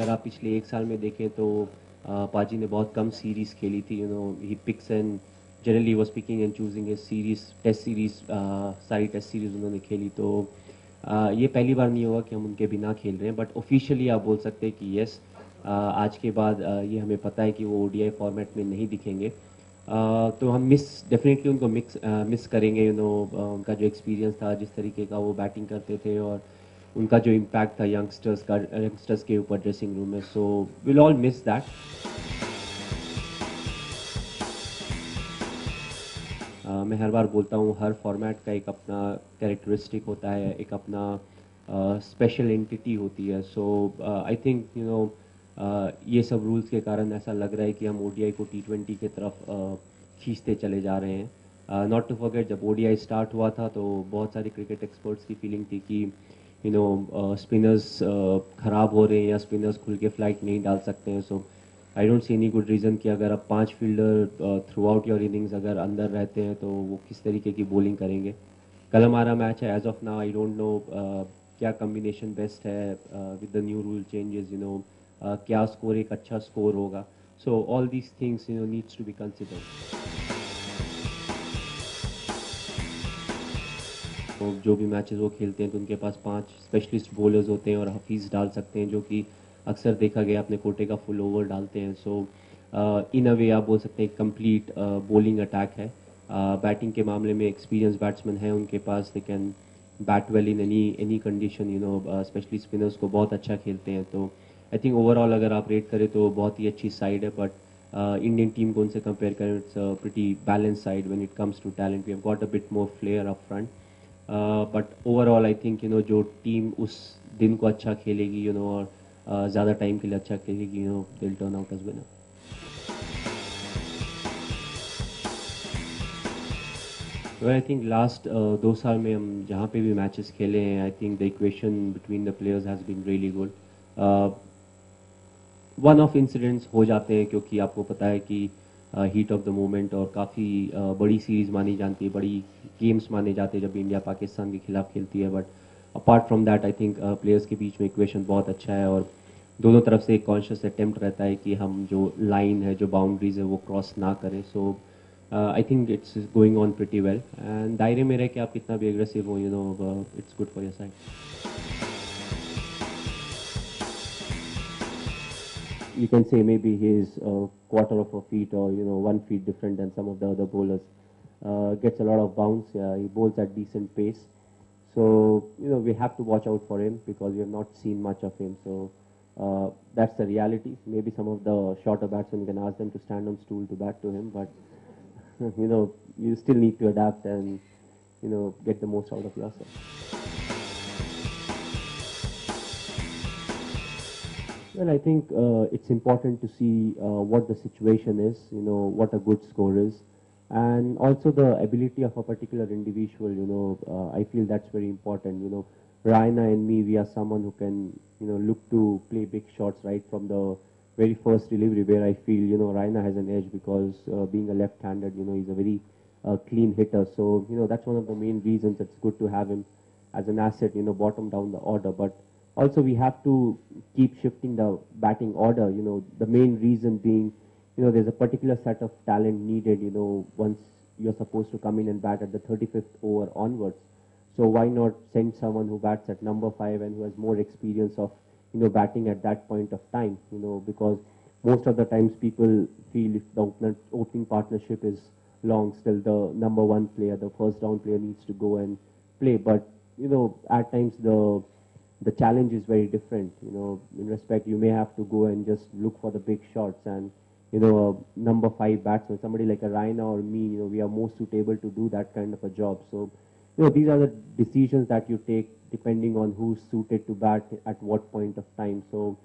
अगर आप पिछले 1 साल में देखें तो पाजी ने बहुत कम सीरीज़ खेली थी, he picks and generally was picking and choosing a series, test series, सारी टेस्ट सीरीज़ उन्होंने खेली। तो ये पहली बार नहीं होगा कि हम उनके बिना खेल रहे हैं, बट ऑफिशियली आप बोल सकते हैं कि यस, आज के बाद ये हमें पता है कि वो ओडीआई फॉर्मेट में नहीं दिखेंगे। तो हम डेफिनेटली उनको मिस करेंगे, उनका जो एक्सपीरियंस था, जिस तरीके का वो बैटिंग करते थे, और उनका जो इम्पैक्ट था यंगस्टर्स के ऊपर ड्रेसिंग रूम में। So will all miss that. मैं हर बार बोलता हूँ, हर फॉर्मेट का एक अपना कैरेक्टरिस्टिक होता है, एक अपना स्पेशल एंटिटी होती है। सो आई थिंक ये सब रूल्स के कारण ऐसा लग रहा है कि हम ओडीआई को टी20 की तरफ खींचते चले जा रहे हैं। नॉट टू फॉरगेट, जब ओडीआई स्टार्ट हुआ था तो बहुत सारे क्रिकेट एक्सपर्ट्स की फीलिंग थी कि स्पिनर्स ख़राब हो रहे हैं या स्पिनर्स खुल के फ्लाइट नहीं डाल सकते हैं। So I don't see any good reason कि अगर आप 5 fielder throughout your innings अगर अंदर रहते हैं तो वो किस तरीके की बॉलिंग करेंगे। कल हमारा मैच है, as of now I don't know क्या कम्बिनेशन बेस्ट है with the new rule changes, क्या स्कोर एक अच्छा स्कोर होगा। So all these things needs to be considered. तो जो भी मैचेस वो खेलते हैं तो उनके पास 5 स्पेशलिस्ट बॉलर्स होते हैं और हफीज़ डाल सकते हैं, जो कि अक्सर देखा गया अपने कोटे का फुल ओवर डालते हैं। सो इन अ वे आप बोल सकते हैं कंप्लीट बॉलिंग अटैक है। बैटिंग के मामले में एक्सपीरियंस बैट्समैन है उनके पास, they can bat well in any condition, especially spinners को बहुत अच्छा खेलते हैं। तो आई थिंक ओवरऑल अगर आप रेट करें तो बहुत ही अच्छी साइड है, बट इंडियन टीम को उनसे कंपेयर करें, it's pretty balance side when it comes to talent. We have got a bit more flair up front, but overall I think जो टीम उस दिन को अच्छा खेलेगी, और ज़्यादा टाइम के लिए अच्छा खेलेगी, they will turn out as winner. Well I think last 2 साल में हम जहाँ पे भी मैचेस खेले हैं, I think the equation between the players has been really good. One of incidents हो जाते हैं क्योंकि आपको पता है कि हीट ऑफ द मोमेंट और काफ़ी बड़ी सीरीज़ मानी जाती है, बड़ी गेम्स माने जाते हैं जब इंडिया पाकिस्तान के खिलाफ खेलती है। But apart from that I think players के बीच में इक्वेशन बहुत अच्छा है, और दोनों तरफ से एक कॉन्शियस अटेम्प्ट रहता है कि हम जो लाइन है, जो बाउंड्रीज है, वो क्रॉस ना करें। So I think it's going on pretty well, and दायरे में रह के आप कितना भी एग्रेसिव हो, it's good for your side. You can say maybe he is a quarter of a feet or 1 feet different than some of the other bowlers. Gets a lot of bounce. He bowls at decent pace. So we have to watch out for him because we have not seen much of him. So that's the reality. Maybe some of the shorter batsmen can ask them to stand on stool to bat to him, but you still need to adapt and get the most out of yourself. Well, I think it's important to see what the situation is, what a good score is, and also the ability of a particular individual. I feel that's very important. Raina and me, we are someone who can, look to play big shots right from the very first delivery. Where I feel, Raina has an edge because being a left-handed, he's a very clean hitter. So, that's one of the main reasons it's good to have him as an asset, bottom down the order. But also we have to keep shifting the batting order, the main reason being, there's a particular set of talent needed, once you're supposed to come in and bat at the 35th over onwards. So why not send someone who bats at number 5 and who has more experience of, batting at that point of time, because most of the times people feel if the opening partnership is long, still the number 1 player, the first down player needs to go and play. But, at times the challenge is very different. In respect, you may have to go and just look for the big shots, and a number 5 batsman, somebody like a Raina or me, we are more suitable to do that kind of a job. So, these are the decisions that you take depending on who's suited to bat at what point of time. So,